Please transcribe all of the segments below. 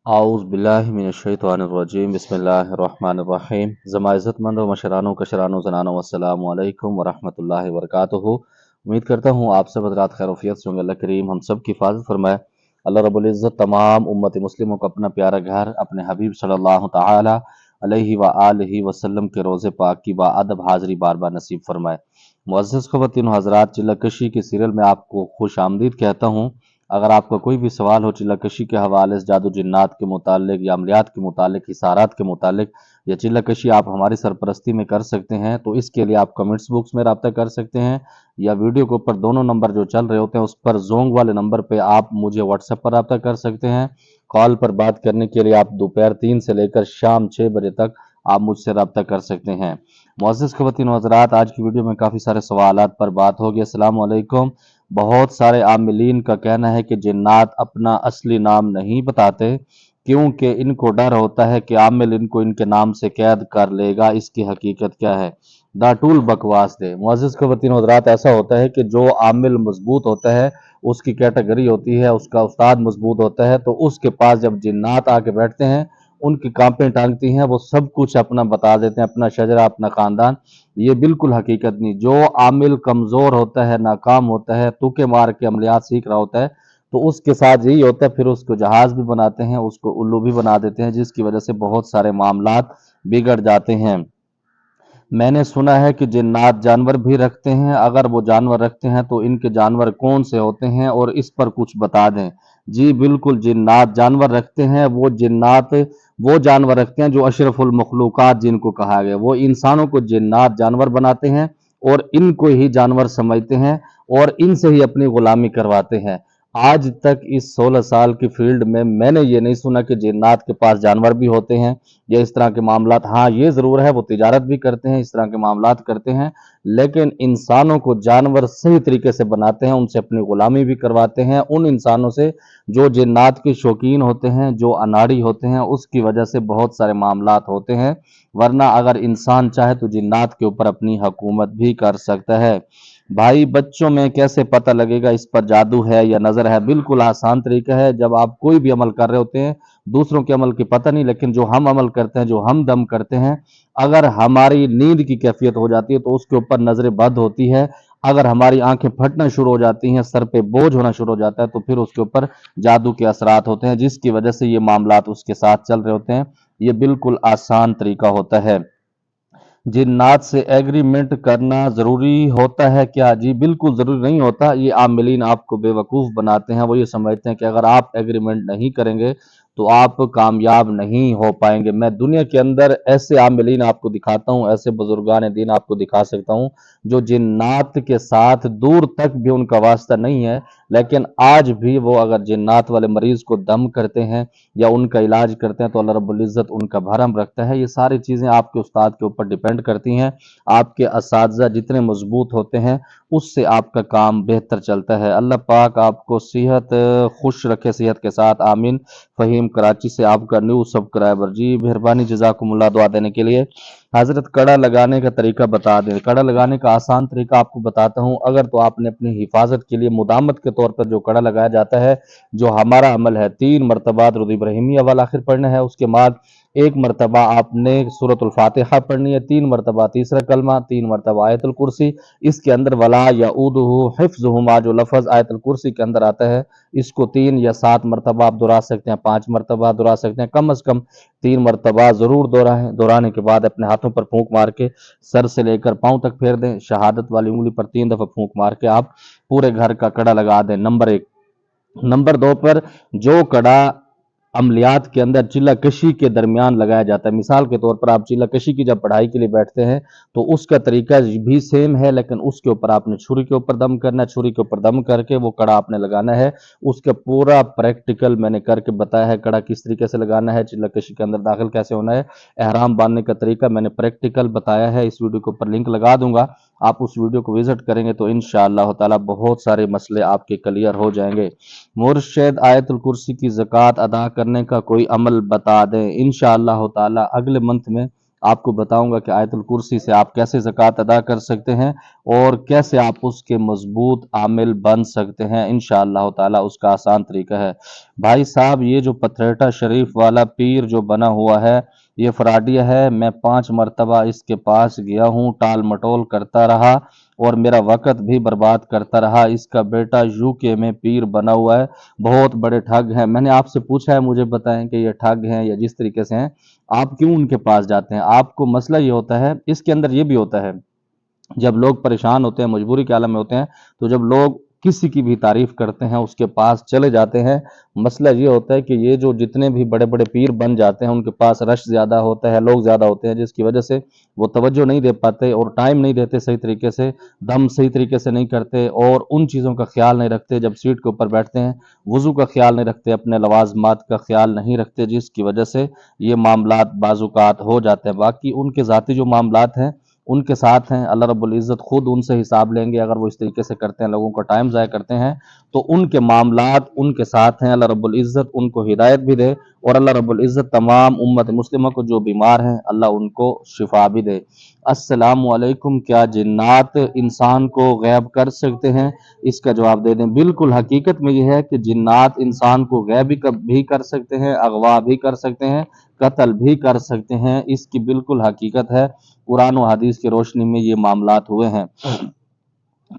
اعوذ باللہ من الشیطان الرجیم بسم اللہ الرحمن الرحیم زما عزت مند و مشرانوں کشرانوں زنانوں السلام علیکم ورحمۃ اللہ وبرکاتہ۔ امید کرتا ہوں آپ سب حضرات خیر وفیت سے ہوں گے۔ اللہ کریم ہم سب کی حفاظت فرمائے۔ اللہ رب العزت تمام امت مسلموں کو اپنا پیارا گھر اپنے حبیب صلی اللہ تعالی علیہ وآلہ وسلم کے روضے پاک کی باادب حاضری بار بار نصیب فرمائے۔ معزز خواتین و حضرات، چلہ کشی کے سیریل میں آپ کو خوش آمدید کہتا ہوں۔ اگر آپ کا کوئی بھی سوال ہو چلہ کشی کے حوالے سے، جادو جنات کے متعلق یا عملیات کے متعلق، حصارات کے متعلق، یا چلہ کشی آپ ہماری سرپرستی میں کر سکتے ہیں، تو اس کے لیے آپ کمنٹس باکس میں رابطہ کر سکتے ہیں، یا ویڈیو کے اوپر دونوں نمبر جو چل رہے ہوتے ہیں اس پر زونگ والے نمبر پہ آپ مجھے واٹس ایپ پر رابطہ کر سکتے ہیں۔ کال پر بات کرنے کے لیے آپ دوپہر 3 سے لے کر شام 6 بجے تک آپ مجھ سے رابطہ کر سکتے ہیں۔ معزز خواتین و حضرات، آج کی ویڈیو میں کافی سارے سوالات پر بات ہوگی۔ السلام علیکم۔ بہت سارے عاملین کا کہنا ہے کہ جنات اپنا اصلی نام نہیں بتاتے کیونکہ ان کو ڈر ہوتا ہے کہ عامل ان کو ان کے نام سے قید کر لے گا۔ اس کی حقیقت کیا ہے؟ دا ٹول بکواس دے۔ معزز خواتین و حضرات، ایسا ہوتا ہے کہ جو عامل مضبوط ہوتا ہے، اس کی کیٹیگری ہوتی ہے، اس کا استاد مضبوط ہوتا ہے، تو اس کے پاس جب جنات آ کے بیٹھتے ہیں، ان کی کانپیں ٹانگتی ہیں، وہ سب کچھ اپنا بتا دیتے ہیں، اپنا شجرہ، اپنا خاندان۔ یہ بالکل حقیقت نہیں۔ جو عامل کمزور ہوتا ہے، ناکام ہوتا ہے، توکے مار کے عملیات سیکھ رہا ہوتا ہے، تو اس کے ساتھ یہی ہوتا ہے، پھر اس کو جہاز بھی بناتے ہیں، اس کو الو بھی بنا دیتے ہیں، جس کی وجہ سے بہت سارے معاملات بگڑ جاتے ہیں۔ میں نے سنا ہے کہ جنات جانور بھی رکھتے ہیں۔ اگر وہ جانور رکھتے ہیں تو ان کے جانور کون سے ہوتے ہیں اور اس پر کچھ بتا دیں۔ جی بالکل، جنات جانور رکھتے ہیں۔ وہ جنات وہ جانور رکھتے ہیں جو اشرف المخلوقات جن کو کہا گیا، وہ انسانوں کو جنات جانور بناتے ہیں اور ان کو ہی جانور سمجھتے ہیں اور ان سے ہی اپنی غلامی کرواتے ہیں۔ آج تک اس 16 سال کی فیلڈ میں نے یہ نہیں سنا کہ جنات کے پاس جانور بھی ہوتے ہیں یا اس طرح کے معاملات۔ ہاں یہ ضرور ہے، وہ تجارت بھی کرتے ہیں، اس طرح کے معاملات کرتے ہیں، لیکن انسانوں کو جانور صحیح طریقے سے بناتے ہیں، ان سے اپنی غلامی بھی کرواتے ہیں، ان انسانوں سے جو جنات کے شوقین ہوتے ہیں، جو اناڑی ہوتے ہیں۔ اس کی وجہ سے بہت سارے معاملات ہوتے ہیں، ورنہ اگر انسان چاہے تو جنات کے اوپر اپنی حکومت بھی کر سکتا ہے۔ بھائی، بچوں میں کیسے پتہ لگے گا اس پر جادو ہے یا نظر ہے؟ بالکل آسان طریقہ ہے۔ جب آپ کوئی بھی عمل کر رہے ہوتے ہیں، دوسروں کے عمل کی پتہ نہیں، لیکن جو ہم عمل کرتے ہیں، جو ہم دم کرتے ہیں، اگر ہماری نیند کی کیفیت ہو جاتی ہے تو اس کے اوپر نظر بد ہوتی ہے۔ اگر ہماری آنکھیں پھٹنا شروع ہو جاتی ہیں، سر پہ بوجھ ہونا شروع ہو جاتا ہے، تو پھر اس کے اوپر جادو کے اثرات ہوتے ہیں، جس کی وجہ سے یہ معاملات اس کے ساتھ چل رہے ہوتے ہیں۔ یہ بالکل آسان طریقہ ہوتا ہے۔ جنات سے ایگریمنٹ کرنا ضروری ہوتا ہے کیا؟ جی بالکل ضروری نہیں ہوتا۔ یہ عاملین آپ کو بے وقوف بناتے ہیں۔ وہ یہ سمجھتے ہیں کہ اگر آپ ایگریمنٹ نہیں کریں گے تو آپ کامیاب نہیں ہو پائیں گے۔ میں دنیا کے اندر ایسے عاملین آپ کو دکھاتا ہوں، ایسے بزرگان دین آپ کو دکھا سکتا ہوں جو جنات کے ساتھ دور تک بھی ان کا واسطہ نہیں ہے، لیکن آج بھی وہ اگر جنات والے مریض کو دم کرتے ہیں یا ان کا علاج کرتے ہیں تو اللہ رب العزت ان کا بھرم رکھتا ہے۔ یہ ساری چیزیں آپ کے استاد کے اوپر ڈیپینڈ کرتی ہیں۔ آپ کے اساتذہ جتنے مضبوط ہوتے ہیں، اس سے آپ کا کام بہتر چلتا ہے۔ اللہ پاک آپ کو صحت خوش رکھے، صحت کے ساتھ آمین۔ فہیم کراچی سے آپ کا نیو سبسکرائبر، جی مہربانی، جزاکم اللہ دعا دینے کے لیے۔ حضرت کڑا لگانے کا طریقہ بتا دیں۔ کڑا لگانے کا آسان طریقہ آپ کو بتاتا ہوں۔ اگر تو آپ نے اپنی حفاظت کے لیے مدامت کے طور پر جو کڑا لگایا جاتا ہے، جو ہمارا عمل ہے، 3 مرتبہ درود ابراہیمی اول آخر پڑھنا ہے، اس کے بعد 1 مرتبہ آپ نے سورۃ الفاتحہ پڑھنی ہے، 3 مرتبہ تیسرا کلمہ، 3 مرتبہ آیت الکرسی۔ اس کے اندر ولا یعودہ حفظہما جو لفظ آیت الکرسی کے اندر آتا ہے، اس کو 3 یا 7 مرتبہ آپ دہرا سکتے ہیں، 5 مرتبہ دہرا سکتے ہیں، کم از کم 3 مرتبہ ضرور دہرائیں۔ دہرانے کے بعد اپنے ہاتھوں پر پھونک مار کے سر سے لے کر پاؤں تک پھیر دیں۔ شہادت والی انگلی پر 3 دفعہ پھونک مار کے آپ پورے گھر کا کڑا لگا دیں، نمبر 1۔ نمبر 2 پر جو کڑا عملیات کے اندر چلہ کشی کے درمیان لگایا جاتا ہے، مثال کے طور پر آپ چلہ کشی کی جب پڑھائی کے لیے بیٹھتے ہیں تو اس کا طریقہ بھی سیم ہے، لیکن اس کے اوپر آپ نے چھری کے اوپر دم کرنا ہے، چھری کے اوپر دم کر کے وہ کڑا آپ نے لگانا ہے۔ اس کا پورا پریکٹیکل میں نے کر کے بتایا ہے، کڑا کس طریقے سے لگانا ہے، چلہ کشی کے اندر داخل کیسے ہونا ہے، احرام باندھنے کا طریقہ میں نے پریکٹیکل بتایا ہے۔ اس ویڈیو کے اوپر لنک لگا دوں گا، آپ اس ویڈیو کو وزٹ کریں گے تو انشاءاللہ تعالی بہت سارے مسئلے آپ کے کلیئر ہو جائیں گے۔ مرشد، آیت الکرسی کی زکوٰۃ ادا کرنے کا کوئی عمل بتا دیں۔ انشاءاللہ تعالی اگلے منتھ میں آپ کو بتاؤں گا کہ آیت الکرسی سے آپ کیسے زکوٰۃ ادا کر سکتے ہیں اور کیسے آپ اس کے مضبوط عامل بن سکتے ہیں انشاءاللہ تعالی، اس کا آسان طریقہ ہے۔ بھائی صاحب، یہ جو پتھریٹا شریف والا پیر جو بنا ہوا ہے یہ فراڈیا ہے۔ میں 5 مرتبہ اس کے پاس گیا ہوں، ٹال مٹول کرتا رہا اور میرا وقت بھی برباد کرتا رہا۔ اس کا بیٹا یو کے میں پیر بنا ہوا ہے، بہت بڑے ٹھگ ہیں۔ میں نے آپ سے پوچھا ہے مجھے بتائیں کہ یہ ٹھگ ہیں یا جس طریقے سے ہیں، آپ کیوں ان کے پاس جاتے ہیں؟ آپ کو مسئلہ یہ ہوتا ہے، اس کے اندر یہ بھی ہوتا ہے، جب لوگ پریشان ہوتے ہیں، مجبوری کے عالم میں ہوتے ہیں، تو جب لوگ کسی کی بھی تعریف کرتے ہیں اس کے پاس چلے جاتے ہیں۔ مسئلہ یہ ہوتا ہے کہ یہ جو جتنے بھی بڑے بڑے پیر بن جاتے ہیں ان کے پاس رش زیادہ ہوتا ہے، لوگ زیادہ ہوتے ہیں، جس کی وجہ سے وہ توجہ نہیں دے پاتے اور ٹائم نہیں دیتے صحیح طریقے سے، دم صحیح طریقے سے نہیں کرتے اور ان چیزوں کا خیال نہیں رکھتے۔ جب سیٹ کے اوپر بیٹھتے ہیں وضو کا خیال نہیں رکھتے، اپنے لوازمات کا خیال نہیں رکھتے، جس کی وجہ سے یہ معاملات بعض اوقات ہو جاتے ہیں۔ باقی ان کے ذاتی جو معاملات ہیں ان کے ساتھ ہیں، اللہ رب العزت خود ان سے حساب لیں گے اگر وہ اس طریقے سے کرتے ہیں، لوگوں کا ٹائم ضائع کرتے ہیں تو ان کے معاملات ان کے ساتھ ہیں۔ اللہ رب العزت ان کو ہدایت بھی دے اور اللہ رب العزت تمام امت مسلمہ کو جو بیمار ہیں اللہ ان کو شفا بھی دے۔ السلام علیکم، کیا جنات انسان کو غیب کر سکتے ہیں؟ اس کا جواب دے دیں۔ بالکل، حقیقت میں یہ ہے کہ جنات انسان کو غیب بھی کر سکتے ہیں، اغوا بھی کر سکتے ہیں، قتل بھی کر سکتے ہیں، اس کی بالکل حقیقت ہے۔ قرآن و حدیث کی روشنی میں یہ معاملات ہوئے ہیں۔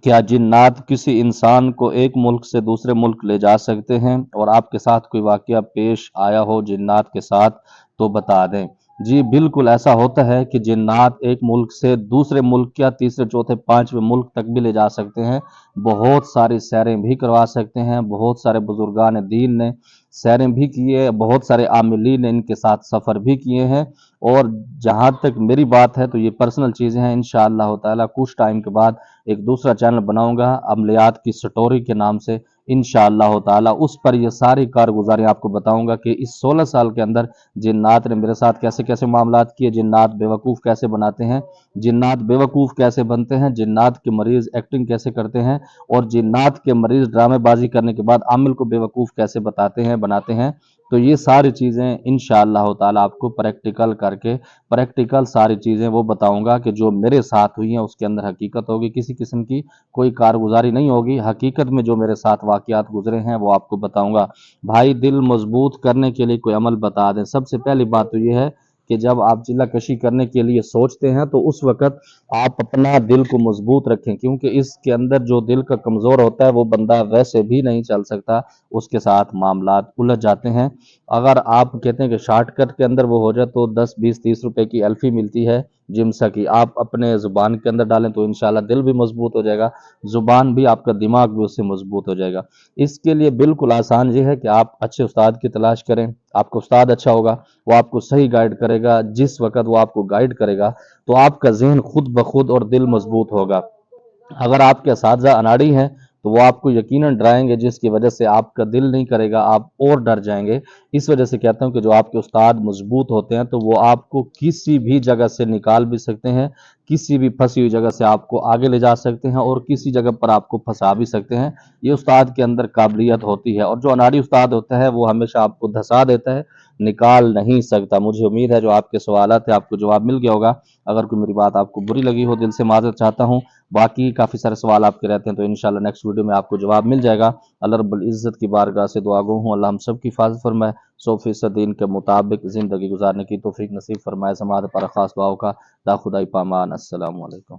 کیا جنات کسی انسان کو ایک ملک سے دوسرے ملک لے جا سکتے ہیں؟ اور آپ کے ساتھ کوئی واقعہ پیش آیا ہو جنات کے ساتھ تو بتا دیں۔ جی بالکل ایسا ہوتا ہے کہ جنات ایک ملک سے دوسرے ملک کیا تیسرے چوتھے پانچویں ملک تک بھی لے جا سکتے ہیں، بہت ساری سیریں بھی کروا سکتے ہیں، بہت سارے بزرگان دین نے سیریں بھی کیے، بہت سارے عاملین نے ان کے ساتھ سفر بھی کیے ہیں۔ اور جہاں تک میری بات ہے تو یہ پرسنل چیزیں ہیں، انشاءاللہ تعالی کچھ ٹائم کے بعد ایک دوسرا چینل بناؤں گا عملیات کی سٹوری کے نام سے، انشاءاللہ تعالی اس پر یہ ساری کارگزاری آپ کو بتاؤں گا کہ اس 16 سال کے اندر جنات نے میرے ساتھ کیسے کیسے معاملات کیے، جنات بیوقوف کیسے بناتے ہیں، جنات بیوقوف کیسے بنتے ہیں، جنات کے مریض ایکٹنگ کیسے کرتے ہیں اور جنات کے مریض ڈرامے بازی کرنے کے بعد عامل کو بیوقوف کیسے بناتے ہیں۔ تو یہ ساری چیزیں انشاءاللہ تعالی آپ کو پریکٹیکل کر کے پریکٹیکل ساری چیزیں وہ بتاؤں گا کہ جو میرے ساتھ ہوئی ہیں اس کے اندر حقیقت ہوگی، کسی قسم کی کوئی کارگزاری نہیں ہوگی، حقیقت میں جو میرے ساتھ واقعات گزرے ہیں وہ آپ کو بتاؤں گا۔ بھائی دل مضبوط کرنے کے لیے کوئی عمل بتا دیں۔ سب سے پہلی بات تو یہ ہے کہ جب آپ چلہ کشی کرنے کے لیے سوچتے ہیں تو اس وقت آپ اپنا دل کو مضبوط رکھیں، کیونکہ اس کے اندر جو دل کا کمزور ہوتا ہے وہ بندہ ویسے بھی نہیں چل سکتا، اس کے ساتھ معاملات الجھ جاتے ہیں۔ اگر آپ کہتے ہیں کہ شارٹ کٹ کے اندر وہ ہو جائے تو 10 20 30 روپے کی ایلفی ملتی ہے جمسا کی، آپ اپنے زبان کے اندر ڈالیں تو انشاءاللہ دل بھی مضبوط ہو جائے گا، زبان بھی، آپ کا دماغ بھی اس سے مضبوط ہو جائے گا۔ اس کے لیے بالکل آسان یہ ہے کہ آپ اچھے استاد کی تلاش کریں، آپ کا استاد اچھا ہوگا، وہ آپ کو صحیح گائیڈ کرے گا، جس وقت وہ آپ کو گائیڈ کرے گا تو آپ کا ذہن خود بخود اور دل مضبوط ہوگا۔ اگر آپ کے اساتذہ اناڑی ہیں تو وہ آپ کو یقیناً ڈرائیں گے، جس کی وجہ سے آپ کا دل نہیں کرے گا، آپ اور ڈر جائیں گے۔ اس وجہ سے کہتا ہوں کہ جو آپ کے استاد مضبوط ہوتے ہیں تو وہ آپ کو کسی بھی جگہ سے نکال بھی سکتے ہیں، کسی بھی پھنسی ہوئی جگہ سے آپ کو آگے لے جا سکتے ہیں اور کسی جگہ پر آپ کو پھنسا بھی سکتے ہیں۔ یہ استاد کے اندر قابلیت ہوتی ہے، اور جو اناڑی استاد ہوتا ہے وہ ہمیشہ آپ کو دھسا دیتا ہے، نکال نہیں سکتا۔ مجھے امید ہے جو آپ کے سوالات ہیں آپ کو جواب مل گیا ہوگا۔ اگر کوئی میری بات آپ کو بری لگی ہو دل سے معذرت چاہتا ہوں، باقی کافی سارے سوال آپ کے رہتے ہیں تو انشاءاللہ نیکسٹ ویڈیو میں آپ کو جواب مل جائے گا۔ اللہ رب العزت کی بارگاہ سے دعا گو ہوں اللہ ہم سب کی حفاظت فرمائے، 100% دین کے مطابق زندگی گزارنے کی توفیق نصیب فرمائے۔ سماعت پر خاص دعاؤں کا دا خدائی پامان۔ السلام علیکم۔